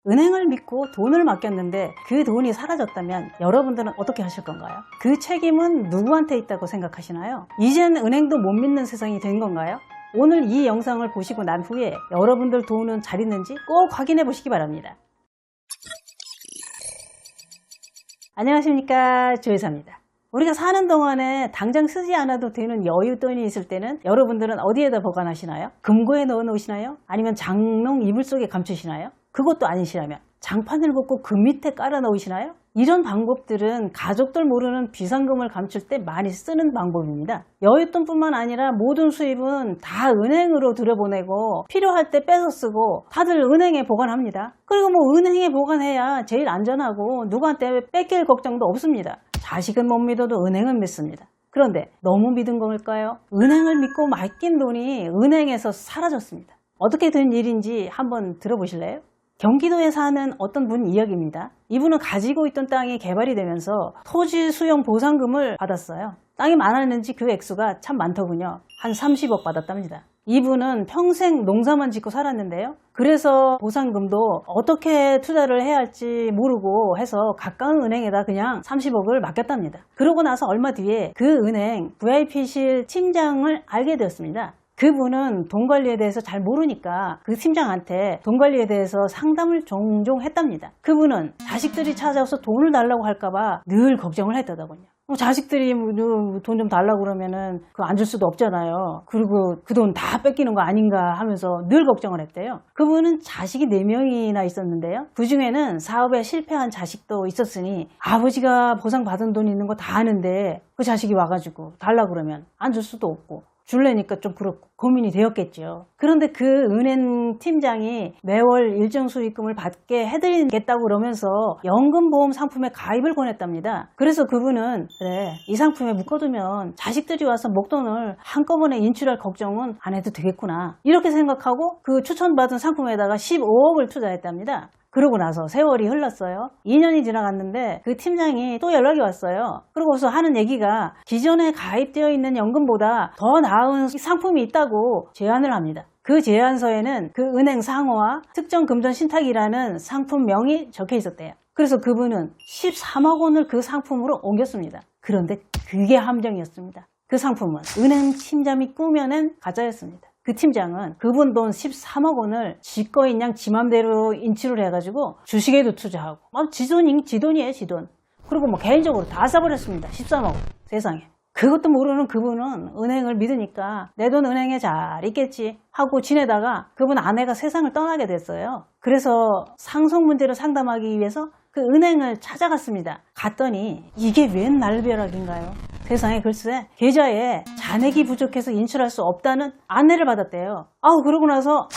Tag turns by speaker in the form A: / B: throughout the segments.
A: 은행을 믿고 돈을 맡겼는데 그 돈이 사라졌다면 여러분들은 어떻게 하실 건가요? 그 책임은 누구한테 있다고 생각하시나요? 이젠 은행도 못 믿는 세상이 된 건가요? 오늘 이 영상을 보시고 난 후에 여러분들 돈은 잘 있는지 꼭 확인해 보시기 바랍니다. 안녕하십니까, 조회사입니다. 우리가 사는 동안에 당장 쓰지 않아도 되는 여윳돈이 있을 때는 여러분들은 어디에다 보관하시나요? 금고에 넣어 놓으시나요? 아니면 장롱 이불 속에 감추시나요? 그것도 아니시라면 장판을 걷고 그 밑에 깔아 넣으시나요? 이런 방법들은 가족들 모르는 비상금을 감출 때 많이 쓰는 방법입니다. 여윳돈뿐만 아니라 모든 수입은 다 은행으로 들여보내고 필요할 때 빼서 쓰고 다들 은행에 보관합니다. 그리고 은행에 보관해야 제일 안전하고 누구한테 뺏길 걱정도 없습니다. 자식은 못 믿어도 은행은 믿습니다. 그런데 너무 믿은 걸까요? 은행을 믿고 맡긴 돈이 은행에서 사라졌습니다. 어떻게 된 일인지 한번 들어보실래요? 경기도에 사는 어떤 분 이야기입니다. 이분은 가지고 있던 땅이 개발이 되면서 토지 수용 보상금을 받았어요. 땅이 많았는지 그 액수가 참 많더군요. 한 30억 받았답니다. 이분은 평생 농사만 짓고 살았는데요. 그래서 보상금도 어떻게 투자를 해야 할지 모르고 해서 가까운 은행에다 그냥 30억을 맡겼답니다. 그러고 나서 얼마 뒤에 그 은행 VIP실 팀장을 알게 되었습니다. 그분은 돈 관리에 대해서 잘 모르니까 그 팀장한테 돈 관리에 대해서 상담을 종종 했답니다. 그분은 자식들이 찾아와서 돈을 달라고 할까봐 늘 걱정을 했다더군요. 자식들이 돈 좀 달라고 그러면은 그거 안 줄 수도 없잖아요. 그리고 그 돈 다 뺏기는 거 아닌가 하면서 늘 걱정을 했대요. 그분은 자식이 4명이나 있었는데요. 그 중에는 사업에 실패한 자식도 있었으니 아버지가 보상받은 돈 있는 거 다 아는데 그 자식이 와가지고 달라고 그러면 안 줄 수도 없고 줄래니까 좀 그렇고 고민이 되었겠죠. 그런데 그 은행 팀장이 매월 일정 수익금을 받게 해드리겠다고 그러면서 연금보험 상품에 가입을 권했답니다. 그래서 그분은 그래, 이 상품에 묶어두면 자식들이 와서 목돈을 한꺼번에 인출할 걱정은 안 해도 되겠구나, 이렇게 생각하고 그 추천받은 상품에다가 15억을 투자했답니다. 그러고 나서 세월이 흘렀어요. 2년이 지나갔는데 그 팀장이 또 연락이 왔어요. 그러고서 하는 얘기가 기존에 가입되어 있는 연금보다 더 나은 상품이 있다고 제안을 합니다. 그 제안서에는 그 은행 상호와 특정 금전 신탁이라는 상품명이 적혀 있었대요. 그래서 그분은 13억 원을 그 상품으로 옮겼습니다. 그런데 그게 함정이었습니다. 그 상품은 은행 팀장이 꾸며낸 가짜였습니다. 그 팀장은 그분 돈 13억 원을 지꺼인 양 지 맘대로 인출을 해가지고 주식에도 투자하고 지 돈이에요, 지 돈. 그리고 개인적으로 다 써버렸습니다. 13억 원. 세상에. 그것도 모르는 그분은 은행을 믿으니까 내 돈 은행에 잘 있겠지 하고 지내다가 그분 아내가 세상을 떠나게 됐어요. 그래서 상속 문제를 상담하기 위해서 그 은행을 찾아갔습니다. 갔더니 이게 웬 날벼락인가요? 세상에, 글쎄 계좌에 잔액이 부족해서 인출할 수 없다는 안내를 받았대요. 그러고 나서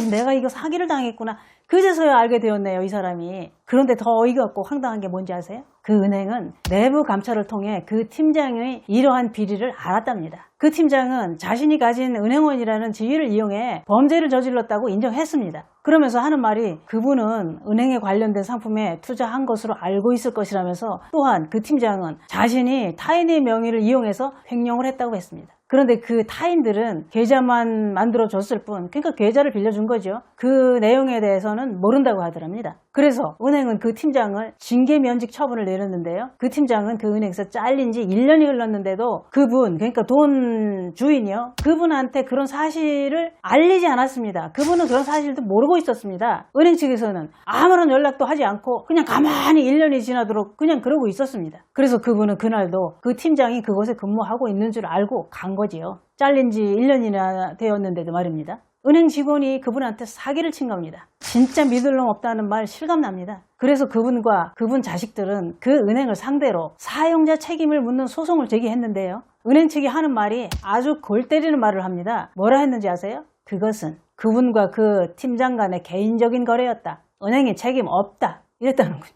A: 내가 이거 사기를 당했구나, 그제서야 알게 되었네요, 이 사람이. 그런데 더 어이가 없고 황당한 게 뭔지 아세요? 그 은행은 내부 감찰을 통해 그 팀장의 이러한 비리를 알았답니다. 그 팀장은 자신이 가진 은행원이라는 지위를 이용해 범죄를 저질렀다고 인정했습니다. 그러면서 하는 말이 그분은 은행에 관련된 상품에 투자한 것으로 알고 있을 것이라면서, 또한 그 팀장은 자신이 타인의 명의를 이용해서 횡령을 했다고 했습니다. 그런데 그 타인들은 계좌만 만들어줬을 뿐, 그러니까 계좌를 빌려준 거죠. 그 내용에 대해서는 모른다고 하더랍니다. 그래서 은행은 그 팀장을 징계 면직 처분을 내렸는데요. 그 팀장은 그 은행에서 잘린 지 1년이 흘렀는데도 그분, 그러니까 돈 주인이요, 그분한테 그런 사실을 알리지 않았습니다. 그분은 그런 사실도 모르고 있었습니다. 은행 측에서는 아무런 연락도 하지 않고 그냥 가만히 1년이 지나도록 그냥 그러고 있었습니다. 그래서 그분은 그날도 그 팀장이 그곳에 근무하고 있는 줄 알고 간 거지요. 잘린 지 1년이나 되었는데도 말입니다. 은행 직원이 그분한테 사기를 친 겁니다. 진짜 믿을 놈 없다는 말 실감납니다. 그래서 그분과 그분 자식들은 그 은행을 상대로 사용자 책임을 묻는 소송을 제기했는데요. 은행 측이 하는 말이 아주 골 때리는 말을 합니다. 뭐라 했는지 아세요? 그것은 그분과 그 팀장 간의 개인적인 거래였다. 은행에 책임 없다. 이랬다는군요.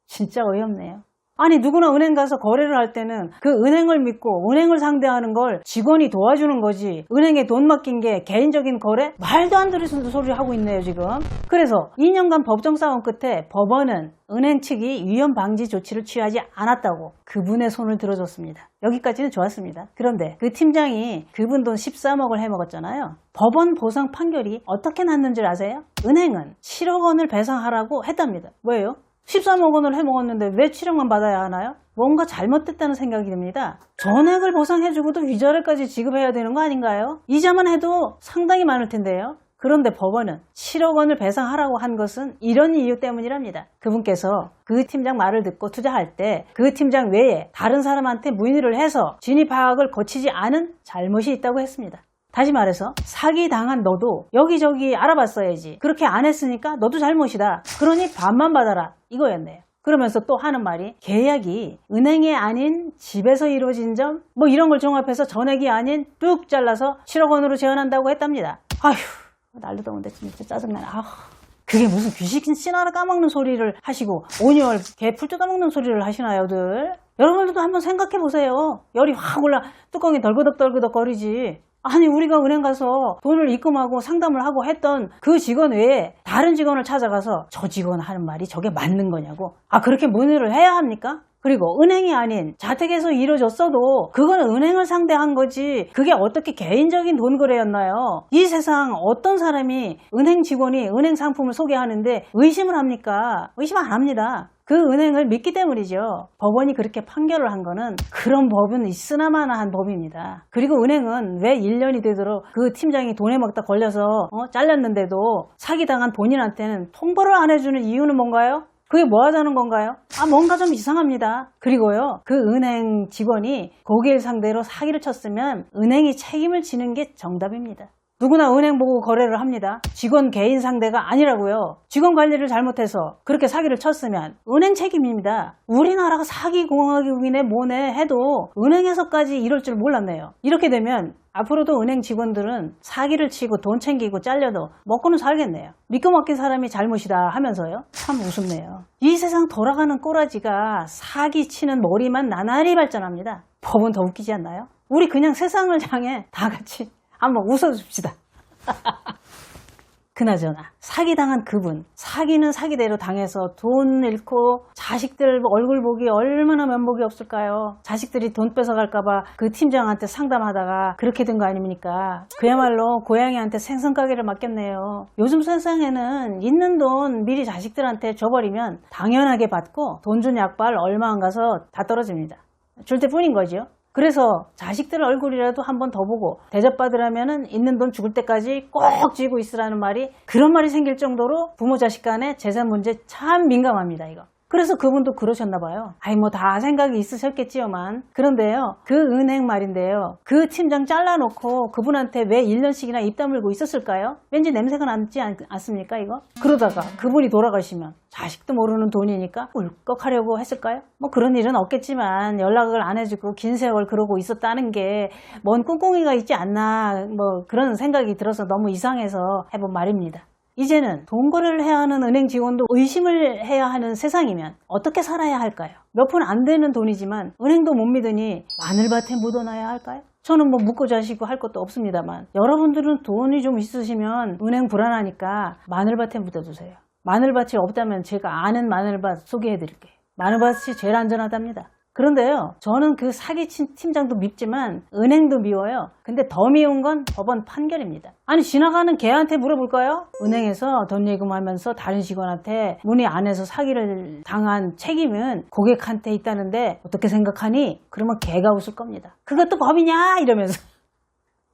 A: 진짜 어이없네요. 아니 누구나 은행 가서 거래를 할 때는 그 은행을 믿고 은행을 상대하는 걸 직원이 도와주는 거지, 은행에 돈 맡긴 게 개인적인 거래? 말도 안 되는 소리를 하고 있네요 지금. 그래서 2년간 법정 싸움 끝에 법원은 은행 측이 위험 방지 조치를 취하지 않았다고 그분의 손을 들어줬습니다. 여기까지는 좋았습니다. 그런데 그 팀장이 그분 돈 13억을 해먹었잖아요. 법원 보상 판결이 어떻게 났는 줄 아세요? 은행은 7억 원을 배상하라고 했답니다. 왜요? 13억 원을 해먹었는데 왜 7억만 받아야 하나요? 뭔가 잘못됐다는 생각이 듭니다. 전액을 보상해주고도 위자료까지 지급해야 되는 거 아닌가요? 이자만 해도 상당히 많을 텐데요. 그런데 법원은 7억 원을 배상하라고 한 것은 이런 이유 때문이랍니다. 그분께서 그 팀장 말을 듣고 투자할 때 그 팀장 외에 다른 사람한테 문의를 해서 진입 파악을 거치지 않은 잘못이 있다고 했습니다. 다시 말해서 사기당한 너도 여기저기 알아봤어야지. 그렇게 안 했으니까 너도 잘못이다. 그러니 반만 받아라. 이거였네요. 그러면서 또 하는 말이 계약이 은행이 아닌 집에서 이루어진 점 뭐 이런 걸 종합해서 전액이 아닌 뚝 잘라서 7억 원으로 제한한다고 했답니다. 아휴 날도 더운데 진짜 짜증나네. 그게 무슨 귀신 씨나라 까먹는 소리를 하시고 온열 개 풀 뜯어먹는 소리를 하시나요들. 여러분들도 한번 생각해 보세요. 열이 확 올라 뚜껑이 덜그덕덜그덕 거리지. 아니 우리가 은행 가서 돈을 입금하고 상담을 하고 했던 그 직원 외에 다른 직원을 찾아가서 저 직원 하는 말이 저게 맞는 거냐고 그렇게 문의를 해야 합니까? 그리고 은행이 아닌 자택에서 이루어졌어도 그거는 은행을 상대한 거지 그게 어떻게 개인적인 돈 거래였나요? 이 세상 어떤 사람이 은행 직원이 은행 상품을 소개하는데 의심을 합니까? 의심 안 합니다. 그 은행을 믿기 때문이죠. 법원이 그렇게 판결을 한 거는 그런 법은 있으나마나 한 법입니다. 그리고 은행은 왜 1년이 되도록 그 팀장이 돈에 먹다 걸려서 잘렸는데도 사기당한 본인한테는 통보를 안 해주는 이유는 뭔가요? 그게 뭐 하자는 건가요? 뭔가 좀 이상합니다. 그리고요, 그 은행 직원이 고객을 상대로 사기를 쳤으면 은행이 책임을 지는 게 정답입니다. 누구나 은행 보고 거래를 합니다. 직원 개인 상대가 아니라고요. 직원 관리를 잘못해서 그렇게 사기를 쳤으면 은행 책임입니다. 우리나라가 사기공화국이네 뭐네 해도 은행에서까지 이럴 줄 몰랐네요. 이렇게 되면 앞으로도 은행 직원들은 사기를 치고 돈 챙기고 잘려도 먹고는 살겠네요. 믿고 맡긴 사람이 잘못이다 하면서요. 참 우습네요. 이 세상 돌아가는 꼬라지가 사기 치는 머리만 나날이 발전합니다. 법은 더 웃기지 않나요? 우리 그냥 세상을 향해 다 같이 한번 웃어줍시다. 그나저나 사기당한 그분, 사기는 사기대로 당해서 돈 잃고 자식들 얼굴 보기 얼마나 면목이 없을까요? 자식들이 돈 뺏어갈까봐 그 팀장한테 상담하다가 그렇게 된 거 아닙니까? 그야말로 고양이한테 생선가게를 맡겼네요. 요즘 세상에는 있는 돈 미리 자식들한테 줘버리면 당연하게 받고 돈 준 약발 얼마 안 가서 다 떨어집니다. 줄 때뿐인 거죠. 그래서 자식들 얼굴이라도 한 번 더 보고 대접받으려면은 있는 돈 죽을 때까지 꼭 쥐고 있으라는 말이, 그런 말이 생길 정도로 부모 자식 간의 재산 문제 참 민감합니다, 이거. 그래서 그분도 그러셨나 봐요. 뭐 다 생각이 있으셨겠지요만. 그런데요, 그 은행 말인데요, 그 팀장 잘라놓고 그분한테 왜 1년씩이나 입 다물고 있었을까요? 왠지 냄새가 나지 않습니까, 이거? 그러다가 그분이 돌아가시면 자식도 모르는 돈이니까 울컥하려고 했을까요? 뭐 그런 일은 없겠지만 연락을 안 해주고 긴 세월 그러고 있었다는 게 뭔 꿍꿍이가 있지 않나, 뭐 그런 생각이 들어서 너무 이상해서 해본 말입니다. 이제는 돈 거래를 해야 하는 은행 직원도 의심을 해야 하는 세상이면 어떻게 살아야 할까요? 몇 푼 안 되는 돈이지만 은행도 못 믿으니 마늘밭에 묻어놔야 할까요? 저는 뭐 묻고 자시고 할 것도 없습니다만, 여러분들은 돈이 좀 있으시면 은행 불안하니까 마늘밭에 묻어두세요. 마늘밭이 없다면 제가 아는 마늘밭 소개해드릴게요. 마늘밭이 제일 안전하답니다. 그런데요, 저는 그 사기친 팀장도 밉지만 은행도 미워요. 근데 더 미운 건 법원 판결입니다. 아니 지나가는 개한테 물어볼까요? 은행에서 돈 예금하면서 다른 직원한테 문의 안 해서 사기를 당한 책임은 고객한테 있다는데 어떻게 생각하니? 그러면 개가 웃을 겁니다. 그것도 법이냐? 이러면서.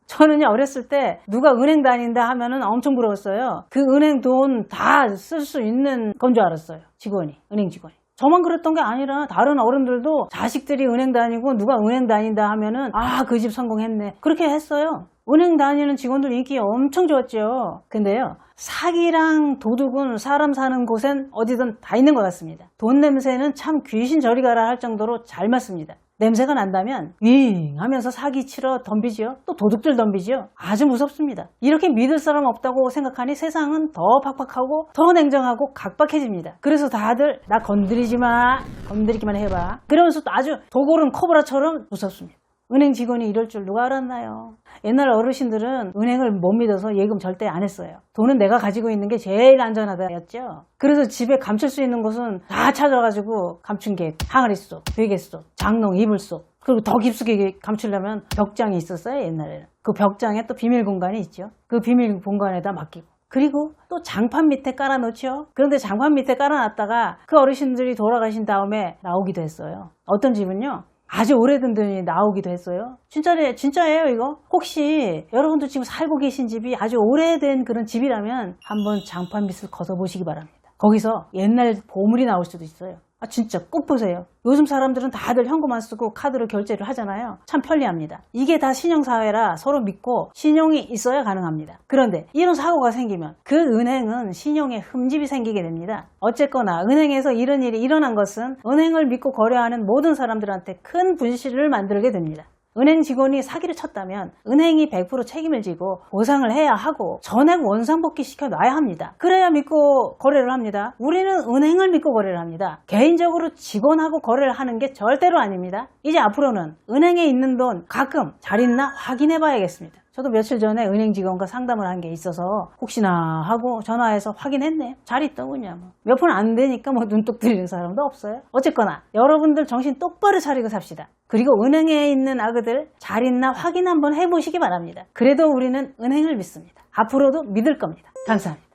A: 저는요, 어렸을 때 누가 은행 다닌다 하면은 엄청 부러웠어요. 그 은행 돈 다 쓸 수 있는 건 줄 알았어요. 직원이, 은행 직원이. 저만 그랬던 게 아니라 다른 어른들도 자식들이 은행 다니고 누가 은행 다닌다 하면은 그 집 성공했네, 그렇게 했어요. 은행 다니는 직원들 인기 엄청 좋았죠. 근데요, 사기랑 도둑은 사람 사는 곳엔 어디든 다 있는 것 같습니다. 돈 냄새는 참 귀신 저리 가라 할 정도로 잘 맞습니다. 냄새가 난다면 윙 하면서 사기 치러 덤비지요. 또 도둑들 덤비지요. 아주 무섭습니다. 이렇게 믿을 사람 없다고 생각하니 세상은 더 팍팍하고 더 냉정하고 각박해집니다. 그래서 다들 나 건드리지 마, 건드리기만 해봐, 그러면서 또 아주 도골은 코브라처럼 무섭습니다. 은행 직원이 이럴 줄 누가 알았나요? 옛날 어르신들은 은행을 못 믿어서 예금 절대 안 했어요. 돈은 내가 가지고 있는 게 제일 안전하다였죠. 그래서 집에 감출 수 있는 곳은 다 찾아가지고 감춘 게 항아리 속, 베개 속, 장롱, 이불 속, 그리고 더 깊숙이 감추려면 벽장이 있었어요. 옛날에는 그 벽장에 또 비밀 공간이 있죠. 그 비밀 공간에다 맡기고, 그리고 또 장판 밑에 깔아놓죠. 그런데 장판 밑에 깔아놨다가 그 어르신들이 돌아가신 다음에 나오기도 했어요. 어떤 집은요, 아주 오래된 돈이 나오기도 했어요. 진짜예요 이거. 혹시 여러분도 지금 살고 계신 집이 아주 오래된 그런 집이라면 한번 장판 밑을 걷어보시기 바랍니다. 거기서 옛날 보물이 나올 수도 있어요. 아, 진짜 꼭 보세요. 요즘 사람들은 다들 현금 안 쓰고 카드로 결제를 하잖아요. 참 편리합니다. 이게 다 신용사회라 서로 믿고 신용이 있어야 가능합니다. 그런데 이런 사고가 생기면 그 은행은 신용에 흠집이 생기게 됩니다. 어쨌거나 은행에서 이런 일이 일어난 것은 은행을 믿고 거래하는 모든 사람들한테 큰 분실을 만들게 됩니다. 은행 직원이 사기를 쳤다면 은행이 100% 책임을 지고 보상을 해야 하고 전액 원상복귀 시켜놔야 합니다. 그래야 믿고 거래를 합니다. 우리는 은행을 믿고 거래를 합니다. 개인적으로 직원하고 거래를 하는 게 절대로 아닙니다. 이제 앞으로는 은행에 있는 돈 가끔 잘 있나 확인해 봐야겠습니다. 저도 며칠 전에 은행 직원과 상담을 한 게 있어서 혹시나 하고 전화해서 확인했네. 잘 있더군요. 몇 푼 안 되니까 눈독 들이는 사람도 없어요. 어쨌거나 여러분들 정신 똑바로 차리고 삽시다. 그리고 은행에 있는 아그들 잘 있나 확인 한번 해보시기 바랍니다. 그래도 우리는 은행을 믿습니다. 앞으로도 믿을 겁니다. 감사합니다.